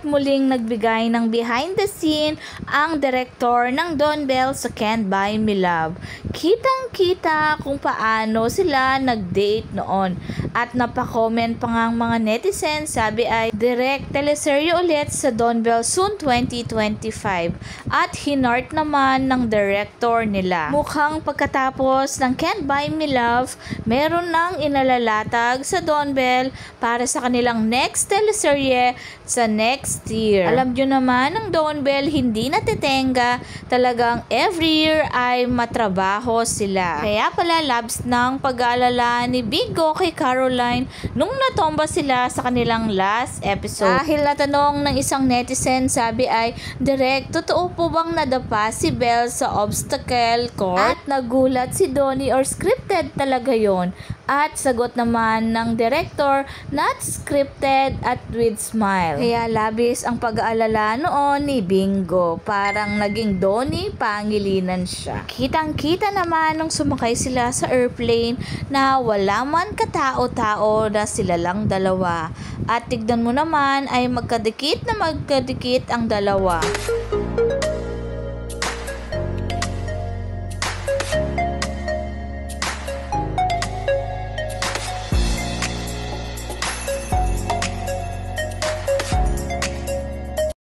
At muling nagbigay ng behind the scene ang direktor ng Don Bell sa Can't Buy Me Love. Kitang-kita kung paano sila nag-date noon. At napakomment pa nga ang mga netizens, sabi ay, direct teleserye ulit sa Don Bell soon 2025. At hinart naman ng director nila. Mukhang pagkatapos ng Can't Buy Me Love, meron nang inalalatag sa Don Bell para sa kanilang next teleserye sa next year. Alam nyo naman, ang Don Bell hindi natitenga, talagang every year ay matrabaho sila. Kaya pala labs ng pag-aalala ni Bigo kay Caroline nung natomba sila sa kanilang last episode. Dahil natanong ng isang netizen, sabi ay, direct, totoo po bang nadapa si Bell sa obstacle course? At nagulat si Donnie, or scripted talaga yon? At sagot naman ng director, not scripted at with smile. Kaya labis ang pag-aalala noon ni Bingo. Parang naging Donnie Pangilinan siya. Kitang-kita naman nung sumakay sila sa airplane na wala man katao-tao, na sila lang dalawa. At tignan mo naman ay magkadikit na magkadikit ang dalawa.